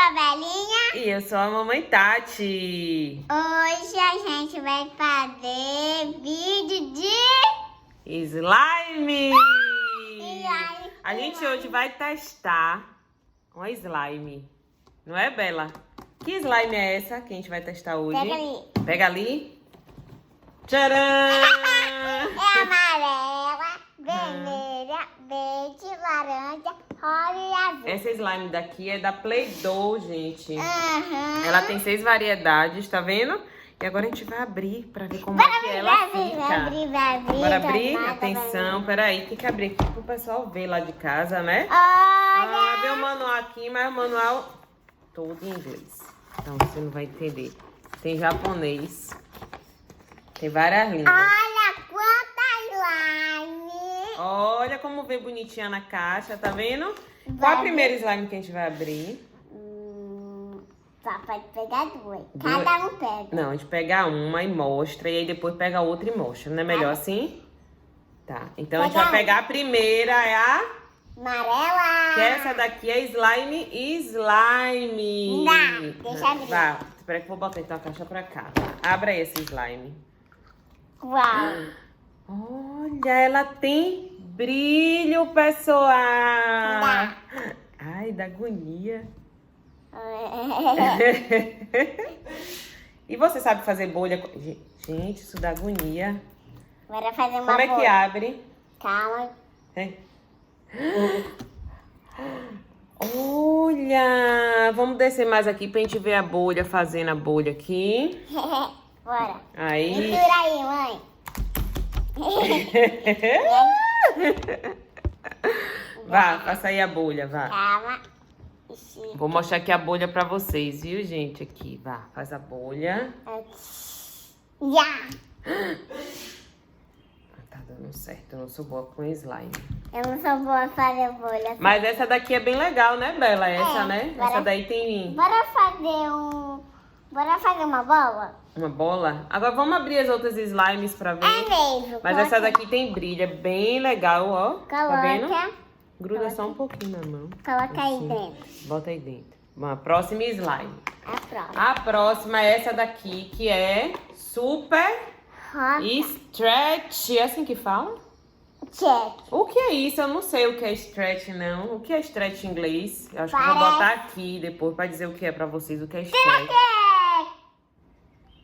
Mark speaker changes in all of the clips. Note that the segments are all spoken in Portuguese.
Speaker 1: a Belinha.
Speaker 2: E eu sou a mamãe Tati.
Speaker 1: Hoje a gente vai fazer vídeo de
Speaker 2: Slime!
Speaker 1: Slime.
Speaker 2: A gente hoje vai testar uma slime. Não é, Bela? Que slime é essa que a gente vai testar hoje?
Speaker 1: Pega ali.
Speaker 2: Pega ali. Tcharam!
Speaker 1: É amarela, vermelha, verde, laranja, rosa e azul.
Speaker 2: Essa slime daqui é da Play-Doh, gente.
Speaker 1: Aham.
Speaker 2: Ela tem 6 variedades, tá vendo? E agora a gente vai abrir pra ver como é que ela fica.
Speaker 1: Vai abrir.
Speaker 2: Bora abrir? Atenção, peraí, tem que abrir aqui pro pessoal ver lá de casa, né?
Speaker 1: Olha.
Speaker 2: Vê o manual aqui, mas o manual todo em inglês. Então você não vai entender. Tem japonês. Tem várias línguas.
Speaker 1: Olha quanta slime.
Speaker 2: Olha como vem bonitinha na caixa, tá vendo? Qual a primeira slime que a gente vai abrir?
Speaker 1: Só pode pegar duas.
Speaker 2: Duas.
Speaker 1: Cada um pega.
Speaker 2: Não, a gente pega uma e mostra, e aí depois pega a outra e mostra. Não é melhor assim? Tá, então a gente vai pegar a primeira, é a...
Speaker 1: Amarela.
Speaker 2: Que essa daqui é slime.
Speaker 1: Não, deixa abrir.
Speaker 2: Vá, espera que eu vou botar então a caixa pra cá. Abra esse slime.
Speaker 1: Uau.
Speaker 2: Olha, ela tem brilho, pessoal.
Speaker 1: Dá.
Speaker 2: Ai, dá agonia. E você sabe fazer bolha? Gente, isso dá agonia.
Speaker 1: Bora fazer uma
Speaker 2: Como é que
Speaker 1: bolha.
Speaker 2: abre?
Speaker 1: Calma.
Speaker 2: Olha! Vamos descer mais aqui pra gente ver a bolha, fazendo a bolha aqui.
Speaker 1: Bora.
Speaker 2: Aí.
Speaker 1: Mistura aí, mãe.
Speaker 2: Vá, faça aí a bolha, vá.
Speaker 1: Calma. Ixi.
Speaker 2: Vou mostrar aqui a bolha pra vocês, viu, gente? Aqui, vá, faz a bolha.
Speaker 1: Já.
Speaker 2: Tá dando certo, eu não sou boa com slime.
Speaker 1: Eu não sou boa a fazer bolha.
Speaker 2: Mas essa daqui é bem legal, né, Bela? Essa, né?
Speaker 1: bora.
Speaker 2: Essa daí tem
Speaker 1: Bora fazer uma bola?
Speaker 2: uma bola. Agora vamos abrir as outras slimes pra ver.
Speaker 1: É mesmo.
Speaker 2: Mas essa daqui tem brilho, é bem legal, ó. Tá vendo?
Speaker 1: Coloca.
Speaker 2: Gruda só um pouquinho na mão.
Speaker 1: Coloca aí
Speaker 2: Assim.
Speaker 1: dentro.
Speaker 2: Bota aí dentro. Bom, a próxima slime.
Speaker 1: A próxima.
Speaker 2: A próxima é essa daqui, que é super
Speaker 1: Rosa.
Speaker 2: stretch. É assim que fala?
Speaker 1: Check.
Speaker 2: O que é isso? Eu não sei o que é stretch, não. O que é stretch em inglês? Eu acho que eu vou
Speaker 1: Parece-
Speaker 2: botar aqui depois pra dizer o que é pra vocês, o que é stretch.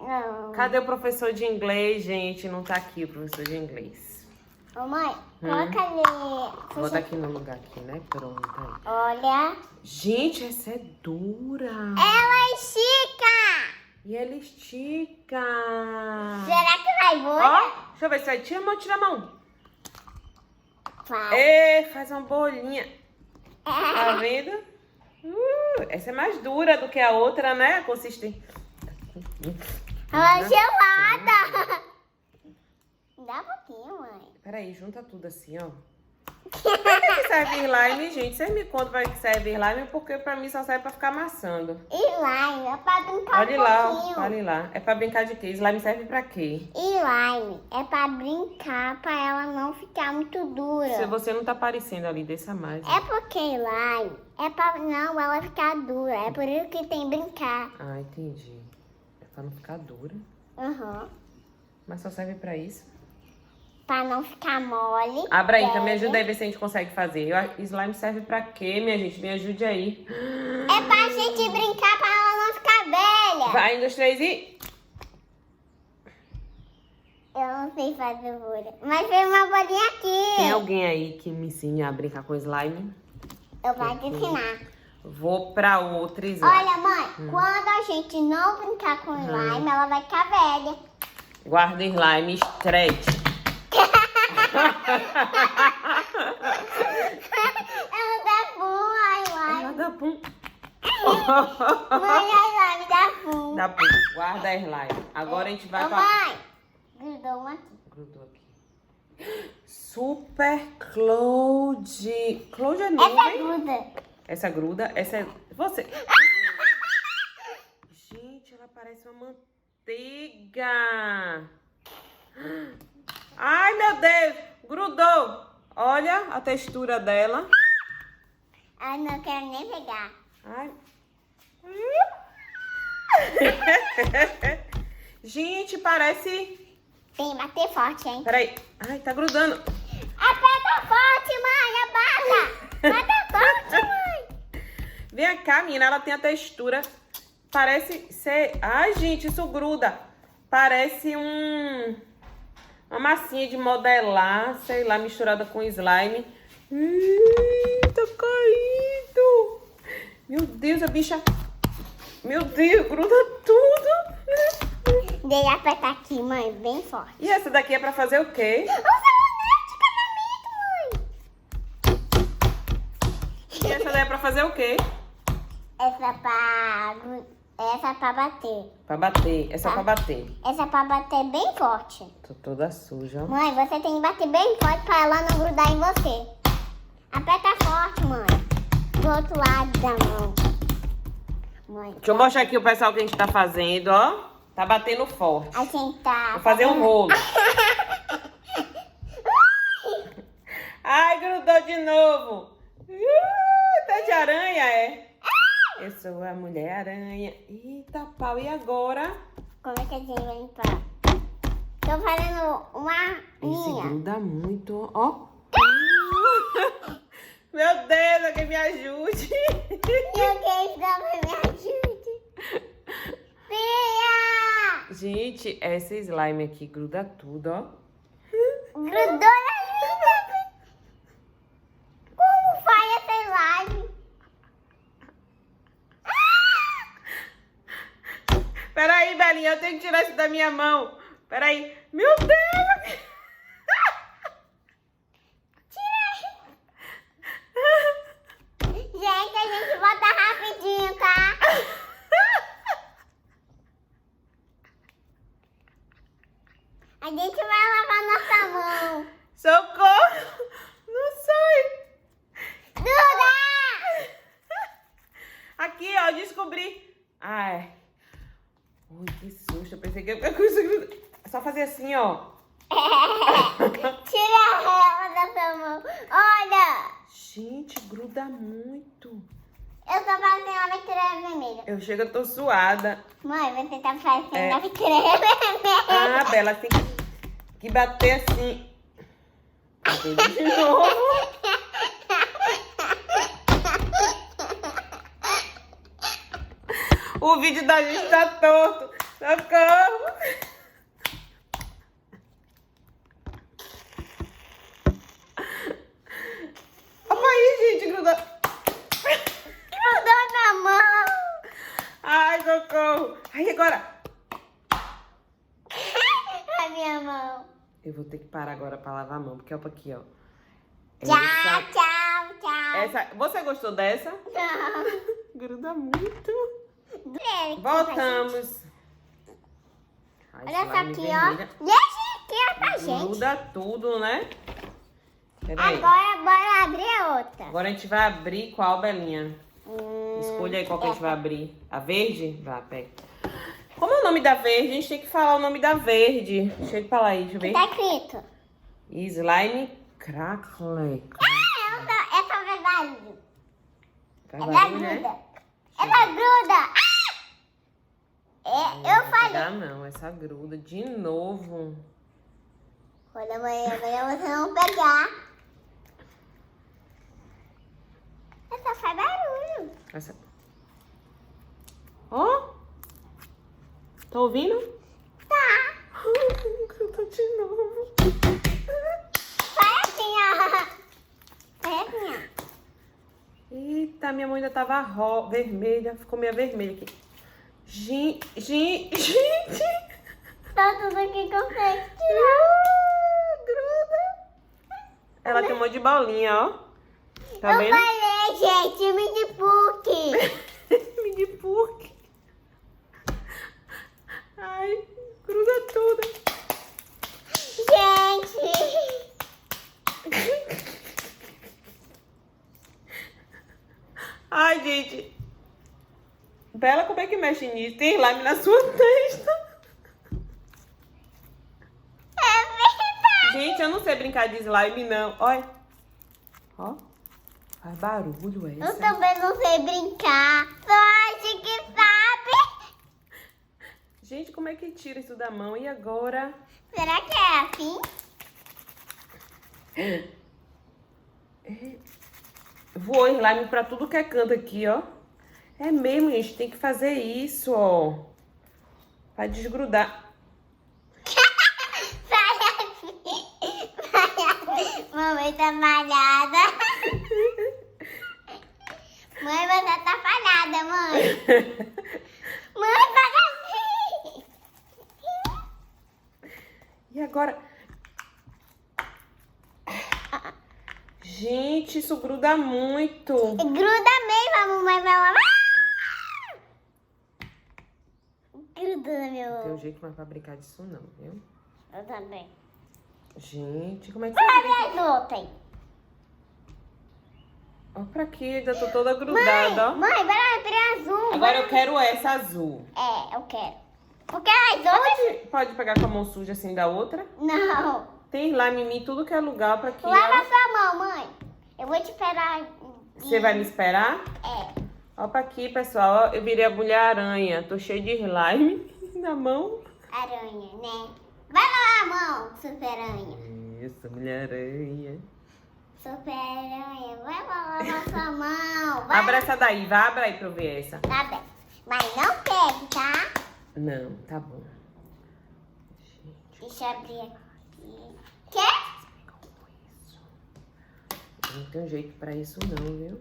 Speaker 1: Não.
Speaker 2: Cadê o professor de inglês, gente? Não tá aqui o professor de inglês.
Speaker 1: Ô, mãe, coloca ali.
Speaker 2: Vou botar aqui no lugar aqui, né? Pronto, aí.
Speaker 1: Olha.
Speaker 2: Gente, essa é dura.
Speaker 1: Ela estica.
Speaker 2: E ela estica.
Speaker 1: Será que vai bolha?
Speaker 2: Ó, deixa eu ver se vai. Tira a mão, tira a mão.
Speaker 1: Vai.
Speaker 2: Faz uma bolinha. Tá vendo? Essa é mais dura do que a outra, né? A consistência.
Speaker 1: Ela é gelada. Dá um pouquinho, mãe.
Speaker 2: Peraí, junta tudo assim, ó. Pra que serve slime, gente? Vocês me contam pra que serve slime, porque pra mim só serve pra ficar amassando.
Speaker 1: Slime é pra brincar
Speaker 2: Olha
Speaker 1: um
Speaker 2: lá,
Speaker 1: pouquinho.
Speaker 2: ó. Olha lá. É pra brincar de quê? Slime serve pra quê?
Speaker 1: Slime é pra brincar, pra ela não ficar muito dura.
Speaker 2: Se você não tá aparecendo ali, desça mais.
Speaker 1: É porque slime é pra não ela ficar dura. É por isso que tem brincar.
Speaker 2: Ah, entendi. É pra não ficar dura.
Speaker 1: Uhum.
Speaker 2: Mas só serve pra isso.
Speaker 1: Pra não ficar mole.
Speaker 2: Abra aí, então me
Speaker 1: Pega.
Speaker 2: ajuda aí, ver se a gente consegue fazer. Slime serve pra quê, minha gente? Me ajude aí.
Speaker 1: É pra gente brincar, pra ela não ficar velha.
Speaker 2: Vai, 1, 2, 3 e...
Speaker 1: Eu não sei fazer bolha. Mas tem uma bolinha aqui.
Speaker 2: Tem alguém aí que me ensine a brincar com slime?
Speaker 1: Eu vou te ensinar.
Speaker 2: Vou pra outra slime.
Speaker 1: Olha, mãe, quando a gente não brincar com slime, ela vai ficar velha.
Speaker 2: Guarda slime stretch.
Speaker 1: Ela dá pum, ai,
Speaker 2: Ela
Speaker 1: ai.
Speaker 2: dá pum.
Speaker 1: Mãe, a slime dá pum.
Speaker 2: Dá pum. Guarda a slime. Agora a gente vai
Speaker 1: Ô,
Speaker 2: pra...
Speaker 1: mãe, grudou uma aqui.
Speaker 2: Grudou aqui. Super Cloud. Cloud é
Speaker 1: Essa
Speaker 2: nuvem?
Speaker 1: gruda.
Speaker 2: Essa gruda. Essa é... Você... Gente, ela parece uma manteiga. Ai, meu Deus. Grudou. Olha a textura dela.
Speaker 1: Ai, não quero nem pegar.
Speaker 2: Ai. Gente, parece...
Speaker 1: Tem que bater forte, hein?
Speaker 2: Peraí. Ai, tá grudando.
Speaker 1: Aperta forte, mãe. Abata. Bata forte, mãe.
Speaker 2: Vem cá, menina. Ela tem a textura... Parece ser... Ai, gente, isso gruda. Parece uma massinha de modelar, sei lá, misturada com slime. Tá caindo. Meu Deus, a bicha... Meu Deus, gruda tudo.
Speaker 1: Deixa eu apertar aqui, mãe, bem forte.
Speaker 2: E essa daqui é pra fazer o quê?
Speaker 1: O sabonete de casamento, mãe.
Speaker 2: E essa daí é pra fazer o quê?
Speaker 1: Essa é pra bater.
Speaker 2: Pra bater. Essa é pra bater.
Speaker 1: Essa é pra bater bem forte.
Speaker 2: Tô toda suja.
Speaker 1: Mãe, você tem que bater bem forte pra ela não grudar em você. Aperta forte, mãe. Do outro lado da mão. Mãe,
Speaker 2: Deixa eu mostrar aqui o pessoal que a gente tá fazendo, ó. Tá batendo forte.
Speaker 1: a gente tá...
Speaker 2: Vou fazer um rolo. Ai, grudou de novo. Tá de aranha, é? Eu sou a Mulher-Aranha. Eita, pau. E agora?
Speaker 1: Como é que a gente vai limpar? Tô fazendo uma
Speaker 2: Esse
Speaker 1: linha.
Speaker 2: gruda muito, ó. Meu Deus, alguém me ajude.
Speaker 1: E alguém também me ajude. Pia!
Speaker 2: Gente, essa slime aqui gruda tudo, ó.
Speaker 1: Grudou na linha. Como faz essa slime?
Speaker 2: Peraí, Belinha, eu tenho que tirar isso da minha mão. Peraí. Meu Deus!
Speaker 1: Gente, a gente bota rapidinho, tá? A gente vai lavar nossa mão.
Speaker 2: Socorro! Não sai!
Speaker 1: Duda!
Speaker 2: Aqui, ó, descobri. Ai. Ui, que susto. Eu pensei que ia coisa gruda. É só fazer assim, ó.
Speaker 1: Tira ela da sua mão. Olha!
Speaker 2: Gente, gruda muito.
Speaker 1: Eu tô fazendo a vitrine vermelha.
Speaker 2: Eu chego, eu tô suada.
Speaker 1: Mãe, você tá fazendo
Speaker 2: É.
Speaker 1: a vitrine vermelha.
Speaker 2: Ah, Bela, tem que bater assim. Bater de novo. O vídeo da gente tá torto. Socorro. Olha aí, gente, grudou.
Speaker 1: Grudou na mão.
Speaker 2: Ai, socorro. Aí, agora.
Speaker 1: A minha mão.
Speaker 2: Eu vou ter que parar agora pra lavar a mão, porque olha aqui, ó.
Speaker 1: Tchau,
Speaker 2: Essa-
Speaker 1: tchau, tchau.
Speaker 2: essa, você gostou dessa?
Speaker 1: Tchau.
Speaker 2: Gruda muito.
Speaker 1: Voltamos.
Speaker 2: Voltamos. Ai,
Speaker 1: Olha essa
Speaker 2: slime
Speaker 1: aqui,
Speaker 2: vermelha.
Speaker 1: ó. Deixa aqui, ó, pra gente.
Speaker 2: Gruda tudo, né? Peraí.
Speaker 1: Agora, bora abrir a outra.
Speaker 2: Agora a gente vai abrir qual, Belinha? Escolha aí qual que a gente
Speaker 1: essa.
Speaker 2: vai abrir. A verde? Vai, pega. Como é o nome da verde? A gente tem que falar o nome da verde. Deixa eu falar aí, deixa eu ver.
Speaker 1: Tá escrito.
Speaker 2: Slime Crackle.
Speaker 1: Essa é verdade. Ela
Speaker 2: Cavalinho, né?
Speaker 1: gruda. Ela gruda.
Speaker 2: Não
Speaker 1: Eu
Speaker 2: vou
Speaker 1: falei.
Speaker 2: pegar não, essa gruda de novo.
Speaker 1: Olha, mãe, agora você não pegar. Essa faz barulho.
Speaker 2: Essa... Ó. Tá ouvindo?
Speaker 1: Tá.
Speaker 2: Gruda de novo.
Speaker 1: Faz assim, ó. Faz assim, ó.
Speaker 2: Eita, minha mão ainda tava vermelha. Ficou meio vermelha aqui. Gente.
Speaker 1: Tá tudo aqui que eu fiz.
Speaker 2: Gruda. Ela tem um monte de bolinha, ó. Tá
Speaker 1: Eu
Speaker 2: vendo?
Speaker 1: falei, gente, mini puck.
Speaker 2: Mini puck. Ai, gruda tudo.
Speaker 1: Gente.
Speaker 2: Ai, gente. Bela, como é que mexe nisso? Tem slime na sua testa.
Speaker 1: É verdade.
Speaker 2: Gente, eu não sei brincar de slime, não. Olha. Ó. Faz barulho
Speaker 1: Eu
Speaker 2: essa.
Speaker 1: também não sei brincar. Só acho que
Speaker 2: é que tira isso da mão? E agora?
Speaker 1: Será que é assim?
Speaker 2: Voou slime pra tudo que é canto aqui, ó. É mesmo, gente. Tem que fazer isso, ó. Pra desgrudar.
Speaker 1: Mamãe tá falhada. Mãe, você tá falhada, mãe. Mãe, faz assim.
Speaker 2: E agora? Gente, isso gruda muito.
Speaker 1: Gruda mesmo, a mamãe vai lá. Gruda,
Speaker 2: Não tem
Speaker 1: meu.
Speaker 2: jeito mais pra brincar disso não, viu?
Speaker 1: Eu também.
Speaker 2: Gente, como é que você
Speaker 1: Olha
Speaker 2: brinca?
Speaker 1: as outras.
Speaker 2: Ó pra aqui, já tô toda grudada, ó.
Speaker 1: Mãe, vai lá, pegar azul.
Speaker 2: Agora eu quero essa azul.
Speaker 1: É, eu quero. Porque as outras...
Speaker 2: Pode pegar com a mão suja assim da outra?
Speaker 1: Não.
Speaker 2: Tem slime em mim, tudo que é lugar pra que
Speaker 1: Lava
Speaker 2: ela...
Speaker 1: sua mão, mãe. Eu vou te esperar.
Speaker 2: Você vai me esperar?
Speaker 1: É.
Speaker 2: Ó pra aqui, pessoal. Ó, eu virei a Mulher-Aranha. Tô cheio de slime na mão.
Speaker 1: Aranha, né? Vai lavar a mão, super aranha.
Speaker 2: Isso, Mulher-Aranha.
Speaker 1: Super aranha, vai lavar sua mão. Vai.
Speaker 2: Abra essa daí, vai, abra aí pra eu ver essa.
Speaker 1: Tá bem. Mas não pegue, tá?
Speaker 2: Não, tá bom.
Speaker 1: Deixa eu abrir aqui. Quer?
Speaker 2: Não tem jeito pra isso não, viu?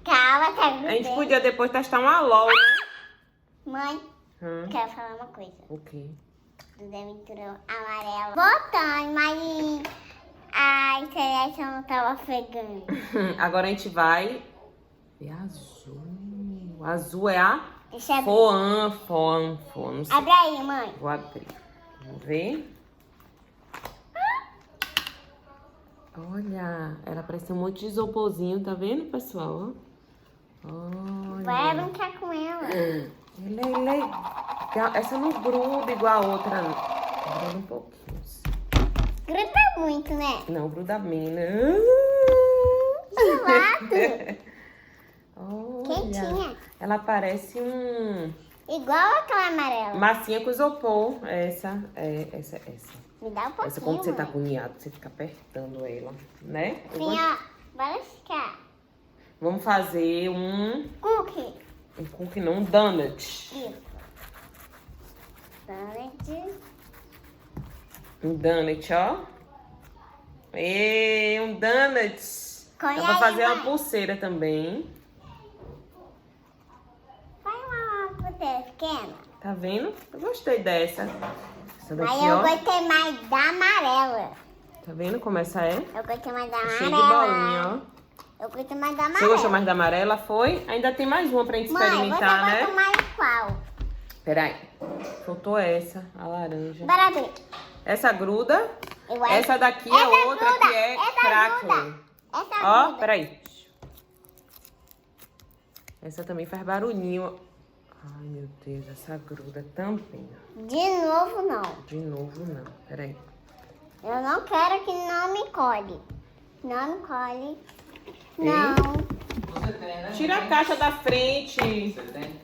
Speaker 1: Calma, tá
Speaker 2: A gente
Speaker 1: grudando.
Speaker 2: podia depois testar uma LOL, né?
Speaker 1: Mãe,
Speaker 2: Hã?
Speaker 1: quero falar uma coisa.
Speaker 2: O quê?
Speaker 1: Do Dementurão amarelo. Botando, mas a internet não tava pegando.
Speaker 2: Agora a gente vai... É azul. Azul é a...
Speaker 1: Deixa eu abrir.
Speaker 2: Foam, não sei.
Speaker 1: Abre aí, mãe.
Speaker 2: Vou abrir. Vamos ver. Olha, ela parece um monte de isoporzinho, tá vendo, pessoal? Olha.
Speaker 1: Vai brincar com ela.
Speaker 2: Ela é legal. Essa não gruda igual a outra, não. Gruda um pouquinho.
Speaker 1: Gruda muito, né?
Speaker 2: Não, gruda mina.
Speaker 1: Gelado.
Speaker 2: Olha.
Speaker 1: Quentinha.
Speaker 2: Ela parece
Speaker 1: Igual aquela amarela.
Speaker 2: massinha com isopor. Essa.
Speaker 1: Me dá um pouquinho,
Speaker 2: Essa quando você tá
Speaker 1: mãe.
Speaker 2: agoniado, você fica apertando ela, né? Eu
Speaker 1: Sim,
Speaker 2: gosto-
Speaker 1: ó. Bora ficar.
Speaker 2: Vamos fazer um
Speaker 1: Cookie.
Speaker 2: cookie, não, um donut.
Speaker 1: Isso. Donut.
Speaker 2: Um donut, ó. E um donut.
Speaker 1: Põe
Speaker 2: Dá pra
Speaker 1: aí,
Speaker 2: fazer uma
Speaker 1: mãe.
Speaker 2: pulseira também.
Speaker 1: Faz uma pulseira pequena.
Speaker 2: Tá vendo? Eu gostei dessa. Essa
Speaker 1: Mas
Speaker 2: daqui,
Speaker 1: eu
Speaker 2: ó.
Speaker 1: gostei mais da amarela.
Speaker 2: Tá vendo como essa é?
Speaker 1: Eu gostei mais da
Speaker 2: Cheio
Speaker 1: amarela.
Speaker 2: de bolinha, ó.
Speaker 1: Eu gostei mais da
Speaker 2: Você
Speaker 1: amarela.
Speaker 2: gostou mais da amarela? Foi? Ainda tem mais uma pra gente
Speaker 1: Mãe,
Speaker 2: experimentar,
Speaker 1: você gosta
Speaker 2: né?
Speaker 1: mais qual?
Speaker 2: Peraí. Faltou essa, a laranja.
Speaker 1: Bora abrir.
Speaker 2: Essa gruda.
Speaker 1: Eu acho-
Speaker 2: Essa daqui é
Speaker 1: Essa
Speaker 2: outra
Speaker 1: gruda,
Speaker 2: que é
Speaker 1: essa
Speaker 2: crackle.
Speaker 1: gruda. Essa
Speaker 2: Ó,
Speaker 1: gruda.
Speaker 2: peraí. Essa também faz barulhinho. Ai, meu Deus, essa gruda também.
Speaker 1: De novo, não.
Speaker 2: De novo, não. Peraí.
Speaker 1: Eu não quero que não me colhe. Não me colhe. Não.
Speaker 3: Você tem, né?
Speaker 2: Tira a caixa da frente.
Speaker 3: Você tem?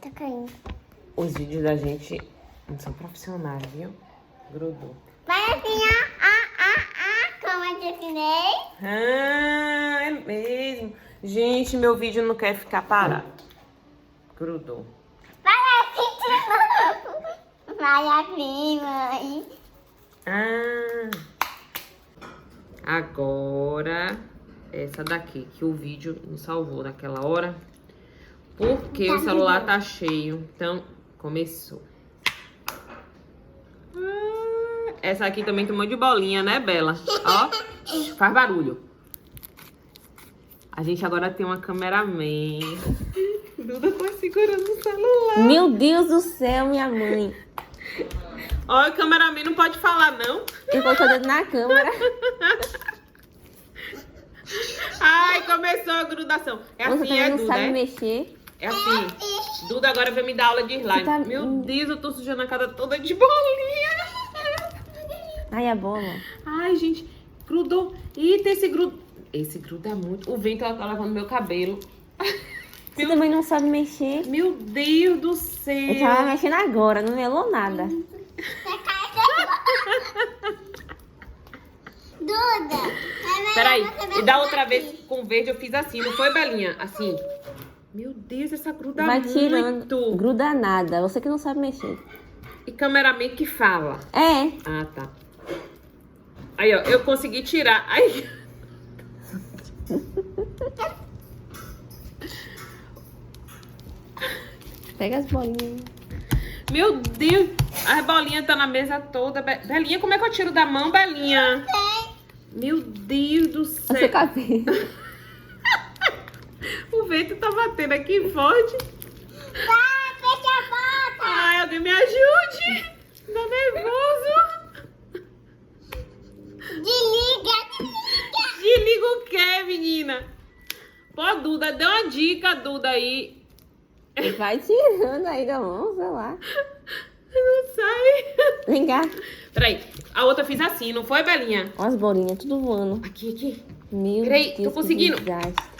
Speaker 1: Tá caindo.
Speaker 2: Os vídeos da gente não são profissionais, viu? Grudou.
Speaker 1: Vai assim, como eu te ensinei.
Speaker 2: Ah, é mesmo. Gente, meu vídeo não quer ficar parado. Grudou.
Speaker 1: Vai assim de novo. Vai assim, mãe.
Speaker 2: Ah. Agora, essa daqui, que o vídeo não salvou naquela hora. Porque
Speaker 1: Tá
Speaker 2: o celular
Speaker 1: bom.
Speaker 2: tá cheio. Então, começou. Essa aqui também tem um monte de bolinha, né, Bela? Ó, faz barulho. A gente agora tem uma cameraman. Duda tá segurando o celular.
Speaker 4: Meu Deus do céu, minha mãe.
Speaker 2: Ó, o cameraman não pode falar, não.
Speaker 4: Eu coloquei o dedo na câmera.
Speaker 2: Ai, começou a grudação. É
Speaker 4: Você
Speaker 2: assim,
Speaker 4: também
Speaker 2: é
Speaker 4: não
Speaker 2: Duda,
Speaker 4: sabe
Speaker 2: é?
Speaker 4: mexer.
Speaker 2: É assim. Duda agora vai me dar aula de slime.
Speaker 4: Você tá-
Speaker 2: Meu Deus, eu tô sujando a cara toda de bolinha.
Speaker 4: Ai, a bola.
Speaker 2: Ai, gente, grudou. Eita, esse gruda muito. O vento tá levando meu cabelo.
Speaker 4: Você também não sabe mexer.
Speaker 2: Meu Deus do
Speaker 4: Eu
Speaker 2: céu.
Speaker 4: tava mexendo agora, não melou nada.
Speaker 1: Duda,
Speaker 2: Peraí, e da outra vez com verde eu fiz assim, não foi, Belinha? Assim. Meu Deus, essa gruda
Speaker 4: Vai
Speaker 2: muito.
Speaker 4: tirando. Gruda nada. Você que não sabe mexer.
Speaker 2: E cameraman que fala.
Speaker 4: É.
Speaker 2: Ah, tá. Aí, ó, eu consegui tirar. Ai.
Speaker 4: Pega as bolinhas.
Speaker 2: Meu Deus, as bolinhas tá na mesa toda. Belinha, como é que eu tiro da mão, Belinha? Meu Deus do
Speaker 4: Você
Speaker 2: céu.
Speaker 4: cabelo.
Speaker 2: O vento tá batendo aqui forte.
Speaker 1: Vai, fecha a porta.
Speaker 2: Ai, alguém me ajude. Tô nervoso.
Speaker 1: Desliga.
Speaker 2: Desliga o quê, menina? Pô, Duda, dê uma dica, Duda, aí.
Speaker 4: Vai tirando aí da mão, sei lá.
Speaker 2: Não sai.
Speaker 4: Vem cá.
Speaker 2: Peraí, a outra eu fiz assim, não foi, Belinha?
Speaker 4: Olha as bolinhas, tudo voando.
Speaker 2: Aqui.
Speaker 4: Meu
Speaker 2: Peraí,
Speaker 4: Deus,
Speaker 2: tô
Speaker 4: que
Speaker 2: conseguindo.
Speaker 4: desastre.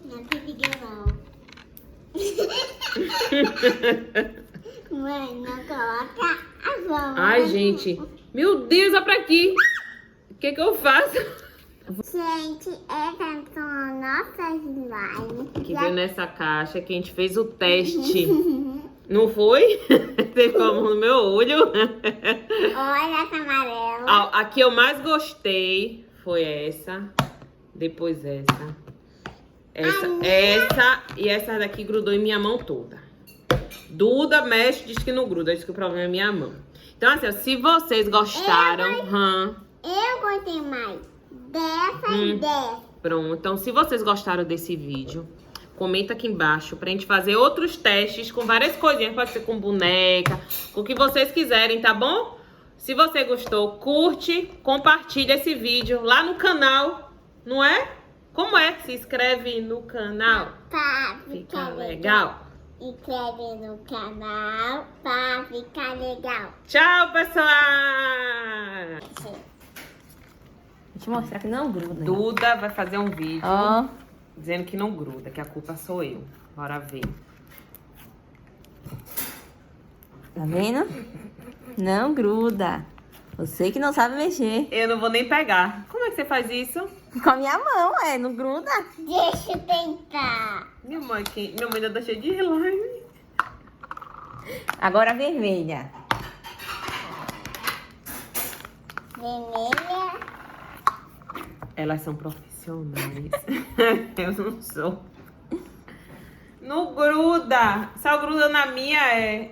Speaker 1: Não consegui não. Mãe, não coloca a mão.
Speaker 2: Ai, gente. Meu Deus, olha pra aqui. O que que eu faço?
Speaker 1: Gente, essas são nossas slimes.
Speaker 2: Que veio nessa caixa que a gente fez o teste. Não foi? Você ficou a mão no meu olho.
Speaker 1: Olha essa amarela.
Speaker 2: A que eu mais gostei foi essa. Depois essa. Essa e essa daqui grudou em minha mão toda. Duda mexe, diz que não gruda, diz que o problema é minha mão. Então, assim, ó, se vocês gostaram...
Speaker 1: Eu gostei mais dessa e dessa.
Speaker 2: Pronto, então se vocês gostaram desse vídeo, comenta aqui embaixo pra gente fazer outros testes com várias coisinhas. Pode ser com boneca, com o que vocês quiserem, tá bom? Se você gostou, curte, compartilha esse vídeo lá no canal, não é? Como é que se inscreve no canal?
Speaker 1: Pra
Speaker 2: Fica
Speaker 1: ficar
Speaker 2: legal.
Speaker 1: Inscreve no canal pra ficar legal.
Speaker 2: Tchau, pessoal!
Speaker 4: Deixa eu mostrar que não gruda.
Speaker 2: Duda vai fazer um vídeo
Speaker 4: Ó.
Speaker 2: dizendo que não gruda, que a culpa sou eu. Bora ver.
Speaker 4: Tá vendo? Não gruda. Você que não sabe mexer.
Speaker 2: Eu não vou nem pegar. Como é que você faz isso?
Speaker 4: Com a minha mão, não gruda.
Speaker 1: Deixa eu tentar.
Speaker 2: Minha mãe ainda tá cheia de slime.
Speaker 4: Agora a vermelha.
Speaker 1: Vermelha.
Speaker 2: Elas são profissionais. Eu não sou. Não gruda. Só gruda na minha,